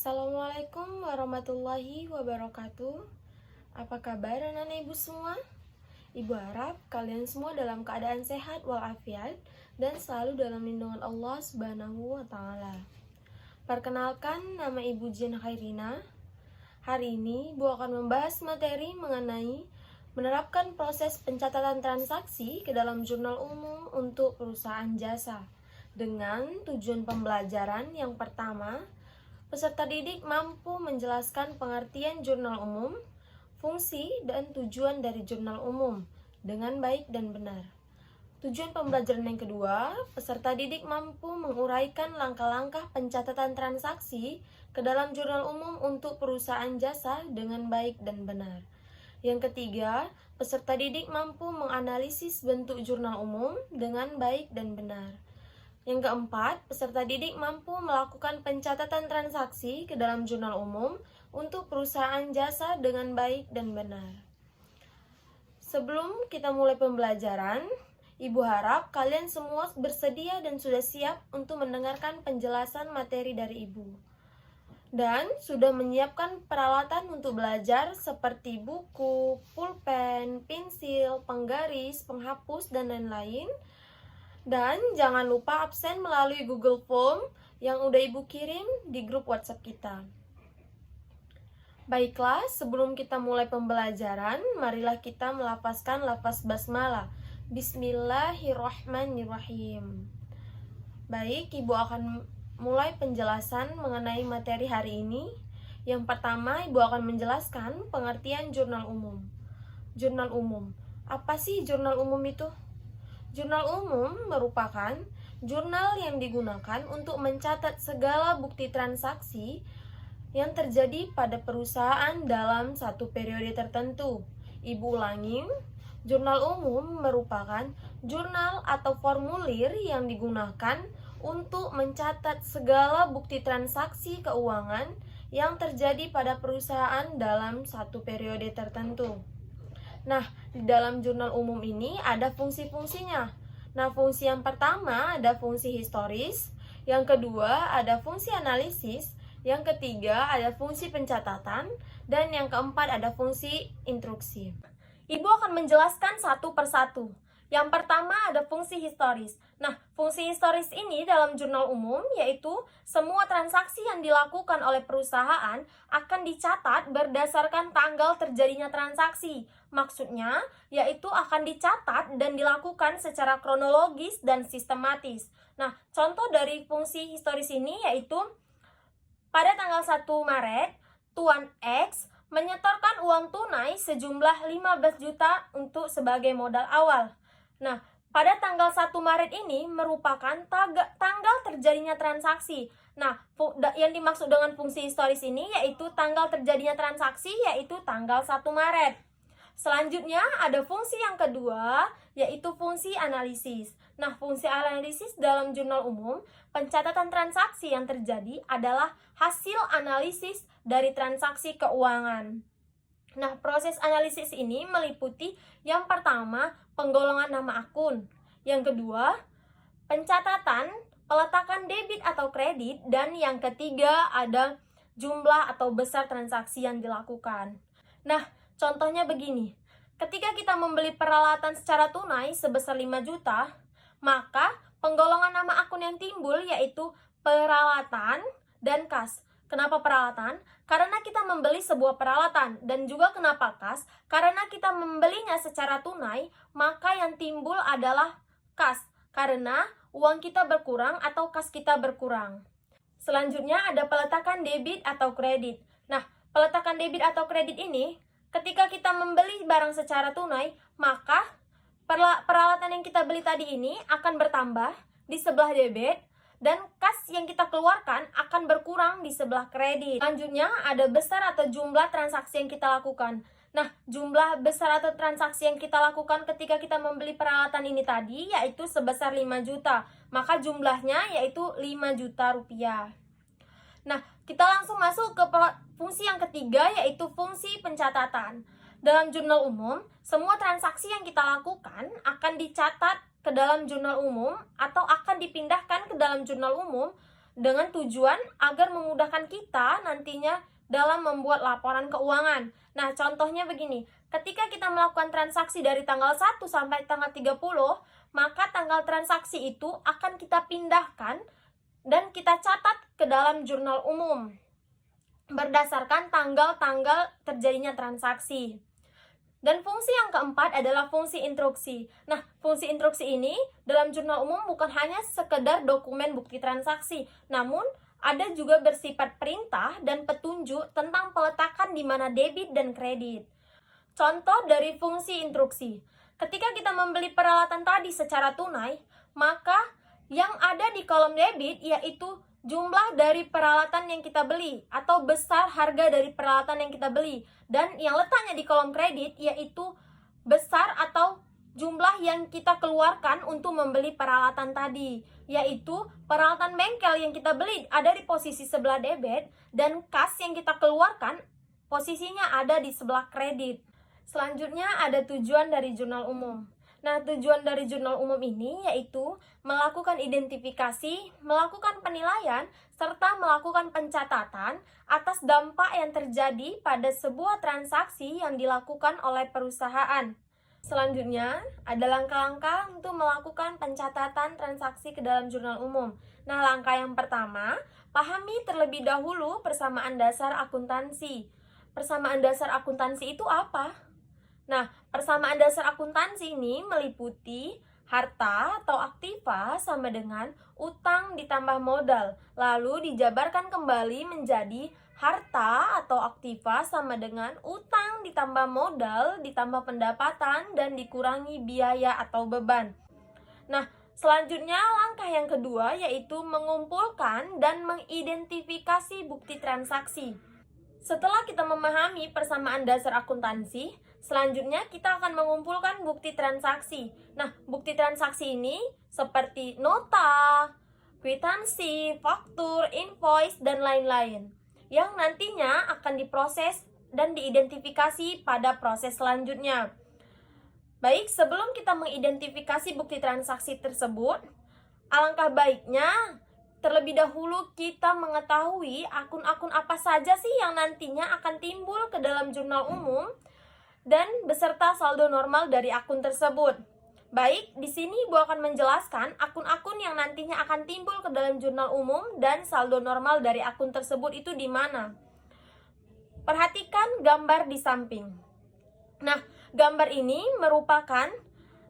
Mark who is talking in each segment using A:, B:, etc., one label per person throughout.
A: Assalamualaikum warahmatullahi wabarakatuh. Apa kabar anak-anak ibu semua? Ibu harap kalian semua dalam keadaan sehat walafiat dan selalu dalam lindungan Allah Subhanahu wa taala. Perkenalkan, nama Ibu Jen Khairina. Hari ini Ibu akan membahas materi mengenai menerapkan proses pencatatan transaksi ke dalam jurnal umum untuk perusahaan jasa dengan tujuan pembelajaran yang pertama. Peserta didik mampu menjelaskan pengertian jurnal umum, fungsi, dan tujuan dari jurnal umum dengan baik dan benar. Tujuan pembelajaran yang kedua, peserta didik mampu menguraikan langkah-langkah pencatatan transaksi ke dalam jurnal umum untuk perusahaan jasa dengan baik dan benar. Yang ketiga, peserta didik mampu menganalisis bentuk jurnal umum dengan baik dan benar. Yang keempat, peserta didik mampu melakukan pencatatan transaksi ke dalam jurnal umum untuk perusahaan jasa dengan baik dan benar. Sebelum kita mulai pembelajaran, Ibu harap kalian semua bersedia dan sudah siap untuk mendengarkan penjelasan materi dari Ibu. Dan sudah menyiapkan peralatan untuk belajar seperti buku, pulpen, pensil, penggaris, penghapus, dan lain-lain. Dan jangan lupa absen melalui Google Form yang udah Ibu kirim di grup WhatsApp kita. Baiklah, sebelum kita mulai pembelajaran, marilah kita melafazkan lafaz basmalah. Bismillahirrahmanirrahim. Baik, Ibu akan mulai penjelasan mengenai materi hari ini. Yang pertama, Ibu akan menjelaskan pengertian jurnal umum. Jurnal umum. Apa sih jurnal umum itu? Jurnal umum merupakan jurnal yang digunakan untuk mencatat segala bukti transaksi yang terjadi pada perusahaan dalam satu periode tertentu. Ibu ulangi, jurnal umum merupakan jurnal atau formulir yang digunakan untuk mencatat segala bukti transaksi keuangan yang terjadi pada perusahaan dalam satu periode tertentu. Nah, di dalam jurnal umum ini ada fungsi-fungsinya. Nah, fungsi yang pertama ada fungsi historis, yang kedua ada fungsi analisis, yang ketiga ada fungsi pencatatan, dan yang keempat ada fungsi instruksi. Ibu akan menjelaskan satu persatu. Yang pertama ada fungsi historis. Nah, fungsi historis ini dalam jurnal umum yaitu semua transaksi yang dilakukan oleh perusahaan akan dicatat berdasarkan tanggal terjadinya transaksi. Maksudnya, yaitu akan dicatat dan dilakukan secara kronologis dan sistematis. Nah, contoh dari fungsi historis ini yaitu pada tanggal 1 Maret, Tuan X menyetorkan uang tunai sejumlah 15 juta untuk sebagai modal awal. Nah, pada tanggal 1 Maret ini merupakan tanggal terjadinya transaksi. Nah, yang dimaksud dengan fungsi historis ini yaitu tanggal terjadinya transaksi yaitu tanggal 1 Maret. Selanjutnya ada fungsi yang kedua yaitu fungsi analisis. Nah, fungsi analisis dalam jurnal umum, pencatatan transaksi yang terjadi adalah hasil analisis dari transaksi keuangan. Nah, proses analisis ini meliputi yang pertama, penggolongan nama akun. Yang kedua, pencatatan, peletakan debit atau kredit. Dan yang ketiga, ada jumlah atau besar transaksi yang dilakukan. Nah, contohnya begini. Ketika kita membeli peralatan secara tunai sebesar 5 juta, maka penggolongan nama akun yang timbul yaitu peralatan dan kas. Kenapa peralatan? Karena kita membeli sebuah peralatan. Dan juga kenapa kas? Karena kita membelinya secara tunai, maka yang timbul adalah kas. Karena uang kita berkurang atau kas kita berkurang. Selanjutnya ada peletakan debit atau kredit. Nah, peletakan debit atau kredit ini, ketika kita membeli barang secara tunai, maka peralatan yang kita beli tadi ini akan bertambah di sebelah debit, dan kas yang kita keluarkan akan berkurang di sebelah kredit. Selanjutnya ada besar atau jumlah transaksi yang kita lakukan. Nah, jumlah besar atau transaksi yang kita lakukan ketika kita membeli peralatan ini tadi yaitu sebesar 5 juta. Maka jumlahnya yaitu 5 juta rupiah. Nah, kita langsung masuk ke fungsi yang ketiga yaitu fungsi pencatatan. Dalam jurnal umum, semua transaksi yang kita lakukan akan dicatat ke dalam jurnal umum atau akan dipindahkan ke dalam jurnal umum dengan tujuan agar memudahkan kita nantinya dalam membuat laporan keuangan. Nah, contohnya begini, ketika kita melakukan transaksi dari tanggal 1 sampai tanggal 30, maka tanggal transaksi itu akan kita pindahkan dan kita catat ke dalam jurnal umum berdasarkan tanggal-tanggal terjadinya transaksi. Dan fungsi yang keempat adalah fungsi instruksi. Nah, fungsi instruksi ini dalam jurnal umum bukan hanya sekedar dokumen bukti transaksi, namun ada juga bersifat perintah dan petunjuk tentang peletakan di mana debit dan kredit. Contoh dari fungsi instruksi. Ketika kita membeli peralatan tadi secara tunai, maka yang ada di kolom debit yaitu jumlah dari peralatan yang kita beli atau besar harga dari peralatan yang kita beli, dan yang letaknya di kolom kredit yaitu besar atau jumlah yang kita keluarkan untuk membeli peralatan tadi, yaitu peralatan bengkel yang kita beli ada di posisi sebelah debit dan kas yang kita keluarkan posisinya ada di sebelah kredit. Selanjutnya ada tujuan dari jurnal umum. Nah, tujuan dari jurnal umum ini yaitu melakukan identifikasi, melakukan penilaian, serta melakukan pencatatan atas dampak yang terjadi pada sebuah transaksi yang dilakukan oleh perusahaan. Selanjutnya, ada langkah-langkah untuk melakukan pencatatan transaksi ke dalam jurnal umum. Nah, langkah yang pertama, pahami terlebih dahulu persamaan dasar akuntansi. Persamaan dasar akuntansi itu apa? Nah, persamaan dasar akuntansi ini meliputi harta atau aktiva sama dengan utang ditambah modal, lalu dijabarkan kembali menjadi harta atau aktiva sama dengan utang ditambah modal ditambah pendapatan dan dikurangi biaya atau beban. Nah, selanjutnya langkah yang kedua yaitu mengumpulkan dan mengidentifikasi bukti transaksi. Setelah kita memahami persamaan dasar akuntansi, selanjutnya kita akan mengumpulkan bukti transaksi. Nah, bukti transaksi ini seperti nota, kwitansi, faktur, invoice, dan lain-lain, yang nantinya akan diproses dan diidentifikasi pada proses selanjutnya. Baik, sebelum kita mengidentifikasi bukti transaksi tersebut, alangkah baiknya terlebih dahulu kita mengetahui akun-akun apa saja sih yang nantinya akan timbul ke dalam jurnal umum dan beserta saldo normal dari akun tersebut. Baik, di sini Ibu akan menjelaskan akun-akun yang nantinya akan timbul ke dalam jurnal umum dan saldo normal dari akun tersebut itu di mana. Perhatikan gambar di samping. Nah, gambar ini merupakan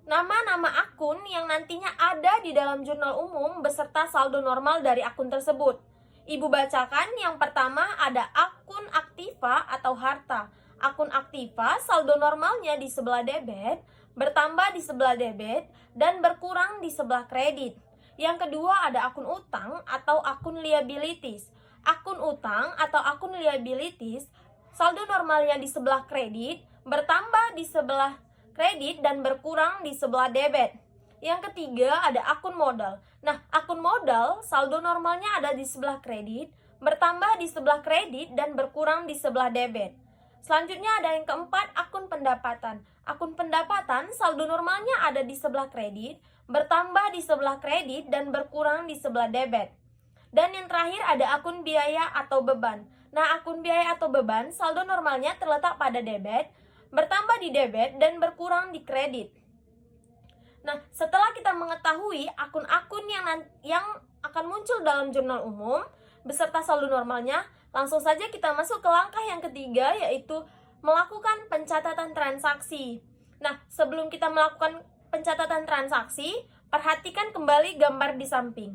A: nama-nama akun yang nantinya ada di dalam jurnal umum beserta saldo normal dari akun tersebut. Ibu bacakan yang pertama ada akun aktiva atau harta. Akun aktiva saldo normalnya di sebelah debit, bertambah di sebelah debit, dan berkurang di sebelah kredit. Yang kedua ada akun utang atau akun liabilities. Akun utang atau akun liabilities saldo normalnya di sebelah kredit, bertambah di sebelah kredit dan berkurang di sebelah debit. Yang ketiga ada akun modal. Nah, akun modal saldo normalnya ada di sebelah kredit, bertambah di sebelah kredit dan berkurang di sebelah debit. Selanjutnya ada yang keempat, akun pendapatan. Akun pendapatan saldo normalnya ada di sebelah kredit, bertambah di sebelah kredit dan berkurang di sebelah debit. Dan yang terakhir ada akun biaya atau beban. Nah, akun biaya atau beban saldo normalnya terletak pada debit, bertambah di debit dan berkurang di kredit. Nah, setelah kita mengetahui akun-akun yang akan muncul dalam jurnal umum beserta saldo normalnya, langsung saja kita masuk ke langkah yang ketiga yaitu melakukan pencatatan transaksi. Nah, sebelum kita melakukan pencatatan transaksi, perhatikan kembali gambar di samping.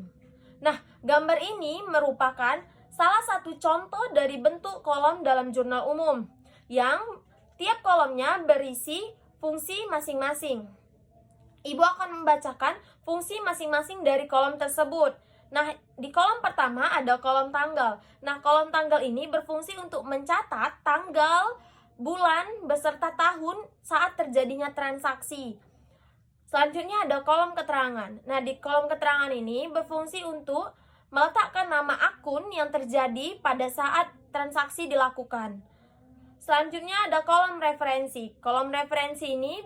A: Nah, gambar ini merupakan salah satu contoh dari bentuk kolom dalam jurnal umum yang tiap kolomnya berisi fungsi masing-masing. Ibu akan membacakan fungsi masing-masing dari kolom tersebut. Nah, di kolom pertama ada kolom tanggal. Nah, kolom tanggal ini berfungsi untuk mencatat tanggal, bulan, beserta tahun saat terjadinya transaksi. Selanjutnya ada kolom keterangan. Nah, di kolom keterangan ini berfungsi untuk meletakkan nama akun yang terjadi pada saat transaksi dilakukan. Selanjutnya ada kolom referensi. Kolom referensi ini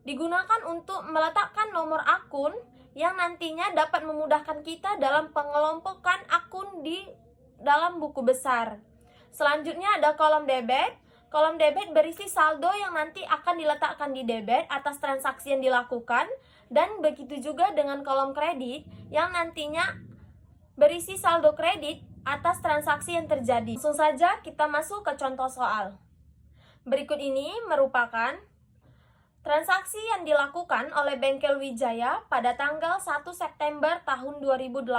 A: digunakan untuk meletakkan nomor akun yang nantinya dapat memudahkan kita dalam pengelompokan akun di dalam buku besar. Selanjutnya ada kolom debit. Kolom debit berisi saldo yang nanti akan diletakkan di debit atas transaksi yang dilakukan, dan begitu juga dengan kolom kredit yang nantinya berisi saldo kredit atas transaksi yang terjadi. Langsung saja kita masuk ke contoh soal. Berikut ini merupakan transaksi yang dilakukan oleh Bengkel Wijaya pada tanggal 1 September tahun 2018.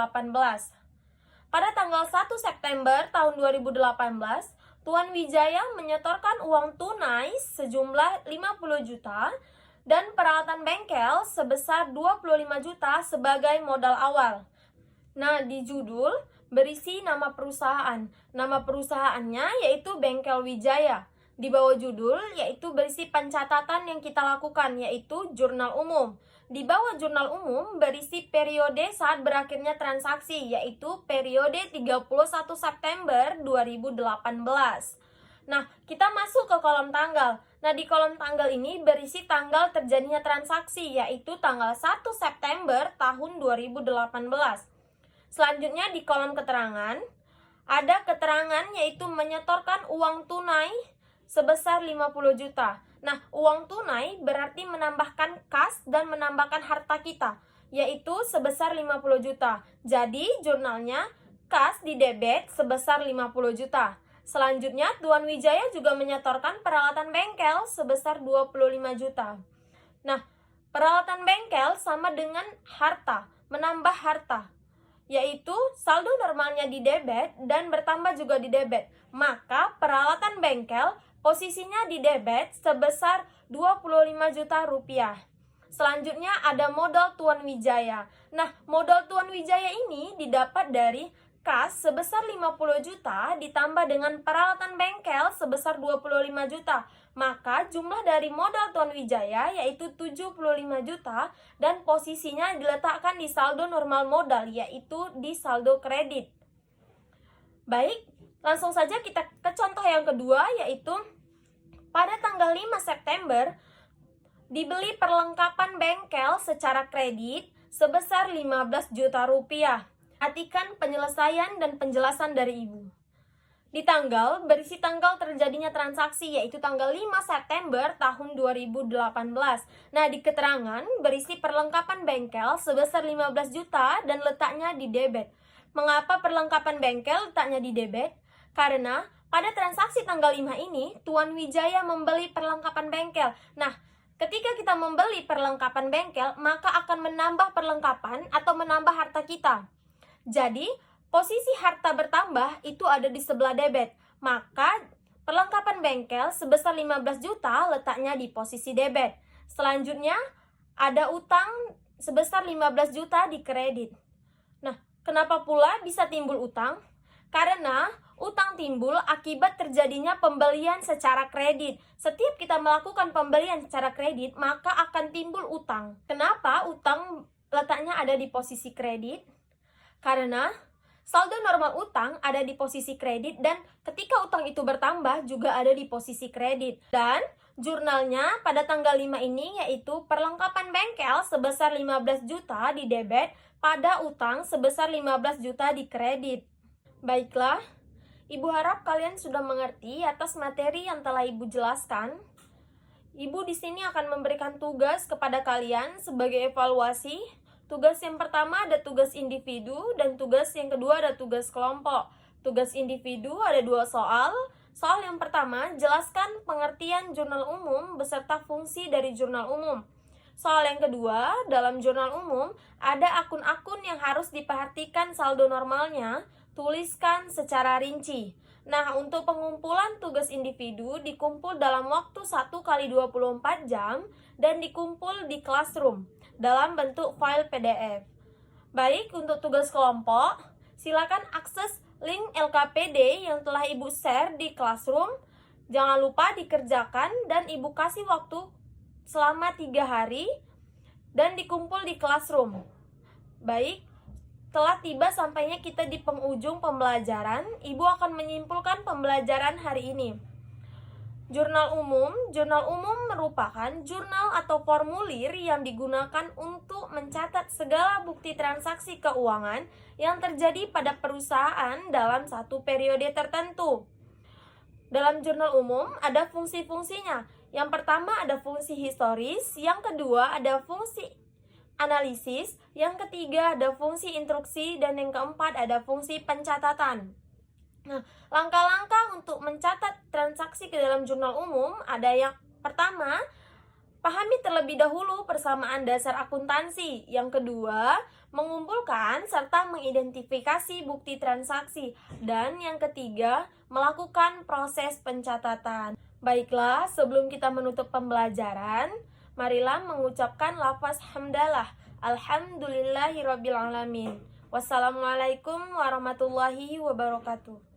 A: Pada tanggal 1 September tahun 2018, Tuan Wijaya menyetorkan uang tunai sejumlah 50 juta dan peralatan bengkel sebesar 25 juta sebagai modal awal. Nah, di judul berisi nama perusahaan. Nama perusahaannya yaitu Bengkel Wijaya. Di bawah judul yaitu berisi pencatatan yang kita lakukan, yaitu jurnal umum. Di bawah jurnal umum berisi periode saat berakhirnya transaksi, yaitu periode 31 September 2018. Nah, kita masuk ke kolom tanggal. Nah, di kolom tanggal ini berisi tanggal terjadinya transaksi, yaitu tanggal 1 September tahun 2018. Selanjutnya di kolom keterangan, ada keterangan yaitu menyetorkan uang tunai sebesar 50 juta. Nah, uang tunai berarti menambahkan kas dan menambahkan harta kita, yaitu sebesar 50 juta. Jadi, jurnalnya kas di debit sebesar 50 juta. Selanjutnya, Tuan Wijaya juga menyetorkan peralatan bengkel sebesar 25 juta. Nah, peralatan bengkel sama dengan harta, menambah harta, yaitu saldo normalnya di debit dan bertambah juga di debit. Maka peralatan bengkel posisinya di debit sebesar 25 juta rupiah. Selanjutnya ada modal Tuan Wijaya. Nah, modal Tuan Wijaya ini didapat dari kas sebesar 50 juta ditambah dengan peralatan bengkel sebesar 25 juta. Maka jumlah dari modal Tuan Wijaya yaitu 75 juta dan posisinya diletakkan di saldo normal modal, yaitu di saldo kredit. Baik, langsung saja kita ke contoh yang kedua, yaitu pada tanggal 5 September dibeli perlengkapan bengkel secara kredit sebesar 15 juta rupiah. Perhatikan penyelesaian dan penjelasan dari Ibu. Di tanggal berisi tanggal terjadinya transaksi, yaitu tanggal 5 September tahun 2018. Nah, di keterangan berisi perlengkapan bengkel sebesar 15 juta dan letaknya di debit. Mengapa perlengkapan bengkel letaknya di debit? Karena pada transaksi tanggal 5 ini, Tuan Wijaya membeli perlengkapan bengkel. Nah, ketika kita membeli perlengkapan bengkel, maka akan menambah perlengkapan atau menambah harta kita. Jadi, posisi harta bertambah itu ada di sebelah debit. Maka, perlengkapan bengkel sebesar 15 juta letaknya di posisi debit. Selanjutnya, ada utang sebesar 15 juta di kredit. Nah, kenapa pula bisa timbul utang? Karena utang timbul akibat terjadinya pembelian secara kredit. Setiap kita melakukan pembelian secara kredit, maka akan timbul utang. Kenapa utang letaknya ada di posisi kredit? Karena saldo normal utang ada di posisi kredit dan ketika utang itu bertambah juga ada di posisi kredit. Dan jurnalnya pada tanggal 5 ini yaitu perlengkapan bengkel sebesar 15 juta di debit pada utang sebesar 15 juta di kredit. Baiklah, Ibu harap kalian sudah mengerti atas materi yang telah Ibu jelaskan. Ibu di sini akan memberikan tugas kepada kalian sebagai evaluasi. Tugas yang pertama ada tugas individu dan tugas yang kedua ada tugas kelompok. Tugas individu ada 2 soal. Soal yang pertama, jelaskan pengertian jurnal umum beserta fungsi dari jurnal umum. Soal yang kedua, dalam jurnal umum ada akun-akun yang harus diperhatikan saldo normalnya. Tuliskan secara rinci. Nah, untuk pengumpulan tugas individu dikumpul dalam waktu 1 kali 24 jam dan dikumpul di classroom dalam bentuk file PDF. Baik, untuk tugas kelompok, silakan akses link LKPD yang telah Ibu share di classroom. Jangan lupa dikerjakan dan Ibu kasih waktu selama 3 hari dan dikumpul di classroom. Baik, telah tiba sampainya kita di penghujung pembelajaran. Ibu akan menyimpulkan pembelajaran hari ini. Jurnal umum merupakan jurnal atau formulir yang digunakan untuk mencatat segala bukti transaksi keuangan yang terjadi pada perusahaan dalam satu periode tertentu. Dalam jurnal umum ada fungsi-fungsinya. Yang pertama ada fungsi historis, yang kedua ada fungsi analisis, yang ketiga ada fungsi instruksi, dan yang keempat ada fungsi pencatatan. Nah, langkah-langkah untuk mencatat transaksi ke dalam jurnal umum ada yang pertama, pahami terlebih dahulu persamaan dasar akuntansi. Yang kedua, mengumpulkan serta mengidentifikasi bukti transaksi. Dan yang ketiga, melakukan proses pencatatan. Baiklah, sebelum kita menutup pembelajaran, marilah mengucapkan lafaz hamdalah. Alhamdulillahirrabbilalamin. Wassalamualaikum warahmatullahi wabarakatuh.